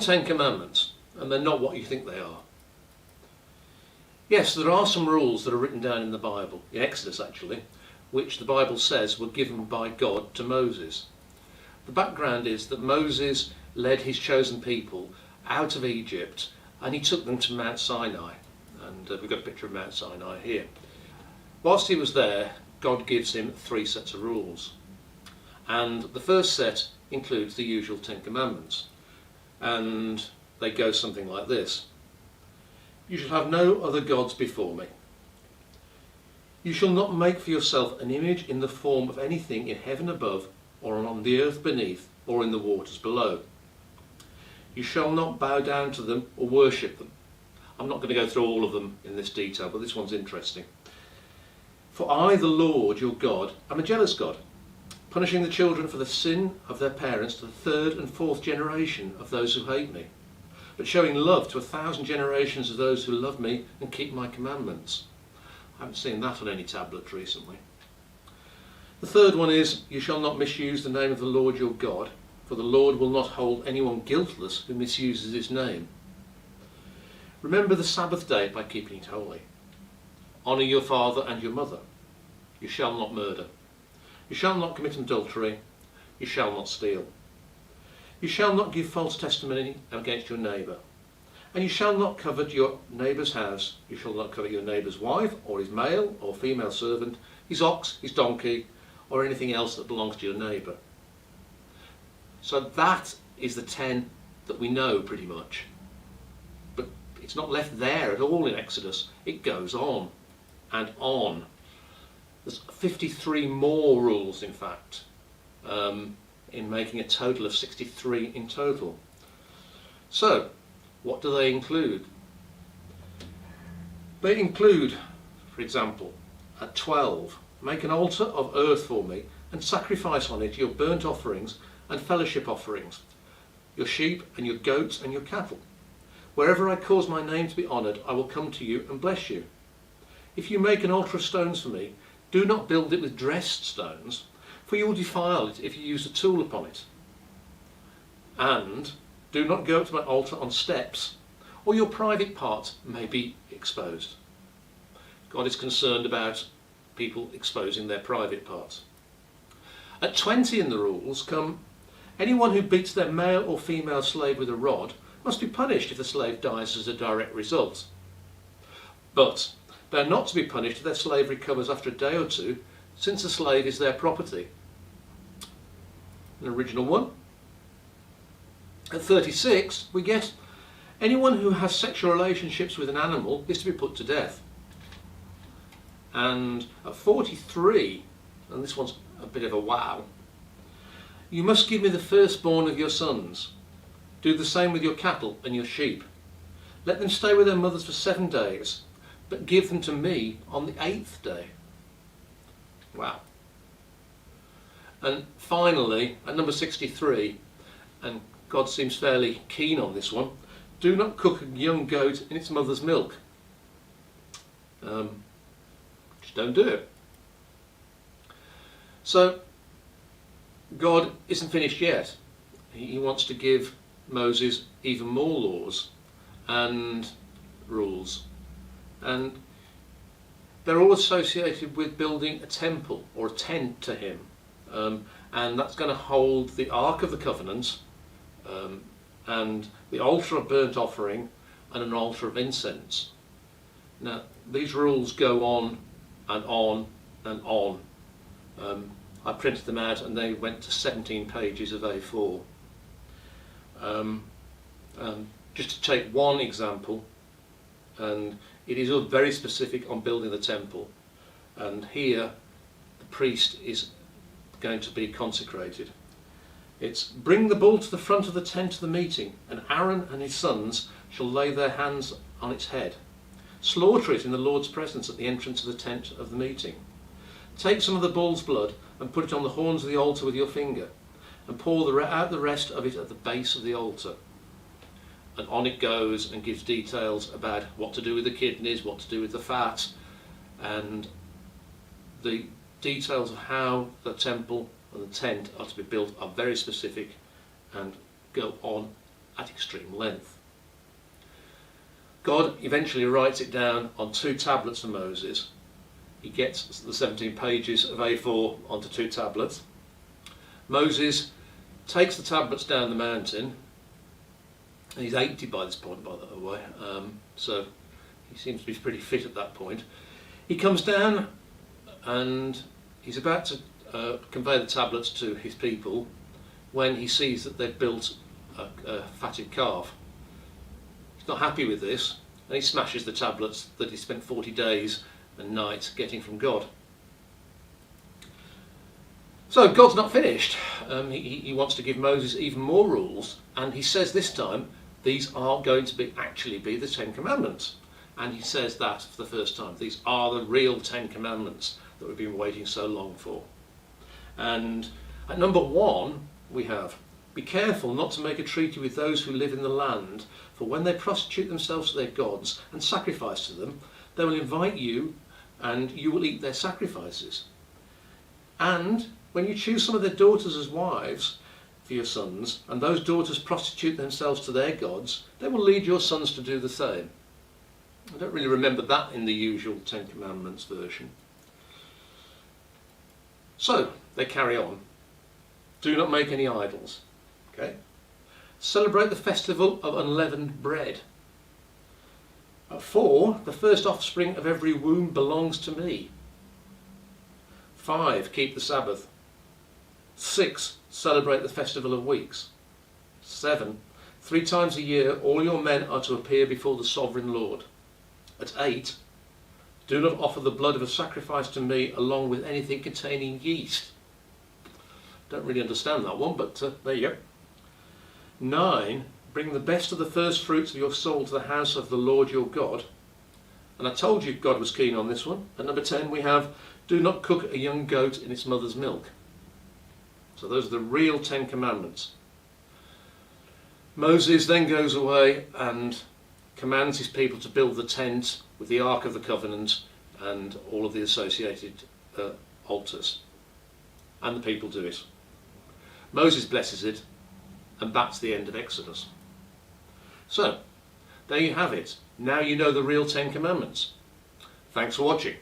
Ten Commandments, and they're not what you think they are. Yes, there are some rules that are written down in the Bible, in Exodus actually, which the Bible says were given by God to Moses. The background is that Moses led his chosen people out of Egypt and he took them to Mount Sinai. And we've got a picture of Mount Sinai here. Whilst he was there, God gives him 3 sets of rules. And the first set includes the usual 10 Commandments. And they go something like this. You shall have no other gods before me. You shall not make for yourself an image in the form of anything in heaven above, or on the earth beneath, or in the waters below. You shall not bow down to them or worship them. I'm not going to go through all of them in this detail, but this one's interesting. For I, the Lord your God, am a jealous God, punishing the children for the sin of their parents to the 3rd and 4th generation of those who hate me, but showing love to 1,000 generations of those who love me and keep my commandments. I haven't seen that on any tablet recently. The third one is, you shall not misuse the name of the Lord your God, for the Lord will not hold anyone guiltless who misuses his name. Remember the Sabbath day by keeping it holy. Honour your father and your mother. You shall not murder. You shall not commit adultery. You shall not steal. You shall not give false testimony against your neighbour. And you shall not covet your neighbour's house. You shall not covet your neighbour's wife, or his male or female servant, his ox, his donkey, or anything else that belongs to your neighbour. So that is the 10 that we know pretty much. But it's not left there at all in Exodus. It goes on and on. There's 53 more rules, in fact, in making a total of 63 in total. So, what do they include? They include, for example, at 12, make an altar of earth for me and sacrifice on it your burnt offerings and fellowship offerings, your sheep and your goats and your cattle. Wherever I cause my name to be honoured, I will come to you and bless you. If you make an altar of stones for me, do not build it with dressed stones, for you will defile it if you use a tool upon it. And do not go up to my altar on steps, or your private parts may be exposed. God is concerned about people exposing their private parts. At 20 in the rules come, anyone who beats their male or female slave with a rod must be punished if the slave dies as a direct result. But they are not to be punished if their slave recovers after a day or two, since the slave is their property. An original one. At 36 we get, anyone who has sexual relationships with an animal is to be put to death. And at 43, and this one's a bit of a wow, you must give me the firstborn of your sons. Do the same with your cattle and your sheep. Let them stay with their mothers for 7 days, but give them to me on the 8th day. Wow. And finally, at number 63, and God seems fairly keen on this one, do not cook a young goat in its mother's milk. Just don't do it. So, God isn't finished yet. He wants to give Moses even more laws and rules. And they're all associated with building a temple or a tent to him. And that's going to hold the Ark of the Covenant, and the altar of burnt offering, and an altar of incense. Now, these rules go on and on and on. I printed them out and they went to 17 pages of A4. Just to take one example, and it is all very specific on building the temple, and here the priest is going to be consecrated. It's, bring the bull to the front of the tent of the meeting, and Aaron and his sons shall lay their hands on its head. Slaughter it in the Lord's presence at the entrance of the tent of the meeting. Take some of the bull's blood and put it on the horns of the altar with your finger, and pour out the rest of it at the base of the altar. And on it goes and gives details about what to do with the kidneys, what to do with the fat, and the details of how the temple and the tent are to be built are very specific and go on at extreme length. God eventually writes it down on 2 tablets for Moses. He gets the 17 pages of A4 onto 2 tablets. Moses takes the tablets down the mountain, and he's 80 by this point, by the way, so he seems to be pretty fit at that point. He comes down and he's about to convey the tablets to his people when he sees that they've built a fatted calf. He's not happy with this, and he smashes the tablets that he spent 40 days and nights getting from God. So God's not finished. He wants to give Moses even more rules, and he says this time these are going to actually be the 10 Commandments. And he says that for the first time. These are the real 10 Commandments that we've been waiting so long for. And at number 1 we have, be careful not to make a treaty with those who live in the land, for when they prostitute themselves to their gods and sacrifice to them, they will invite you and you will eat their sacrifices. And when you choose some of their daughters as wives for your sons, and those daughters prostitute themselves to their gods, they will lead your sons to do the same. I don't really remember that in the usual 10 Commandments version. So, they carry on. Do not make any idols. Okay? Celebrate the festival of unleavened bread. 4, the first offspring of every womb belongs to me. 5, keep the Sabbath. 6, celebrate the festival of weeks. 7, 3 times a year all your men are to appear before the sovereign Lord. At 8, do not offer the blood of a sacrifice to me along with anything containing yeast. Don't really understand that one, but there you go. 9, bring the best of the first fruits of your soul to the house of the Lord your God. And I told you God was keen on this one. At number 10 we have, do not cook a young goat in its mother's milk. So those are the real 10 Commandments. Moses then goes away and commands his people to build the tent with the Ark of the Covenant and all of the associated altars. And the people do it. Moses blesses it, and that's the end of Exodus. So, there you have it. Now you know the real 10 Commandments. Thanks for watching.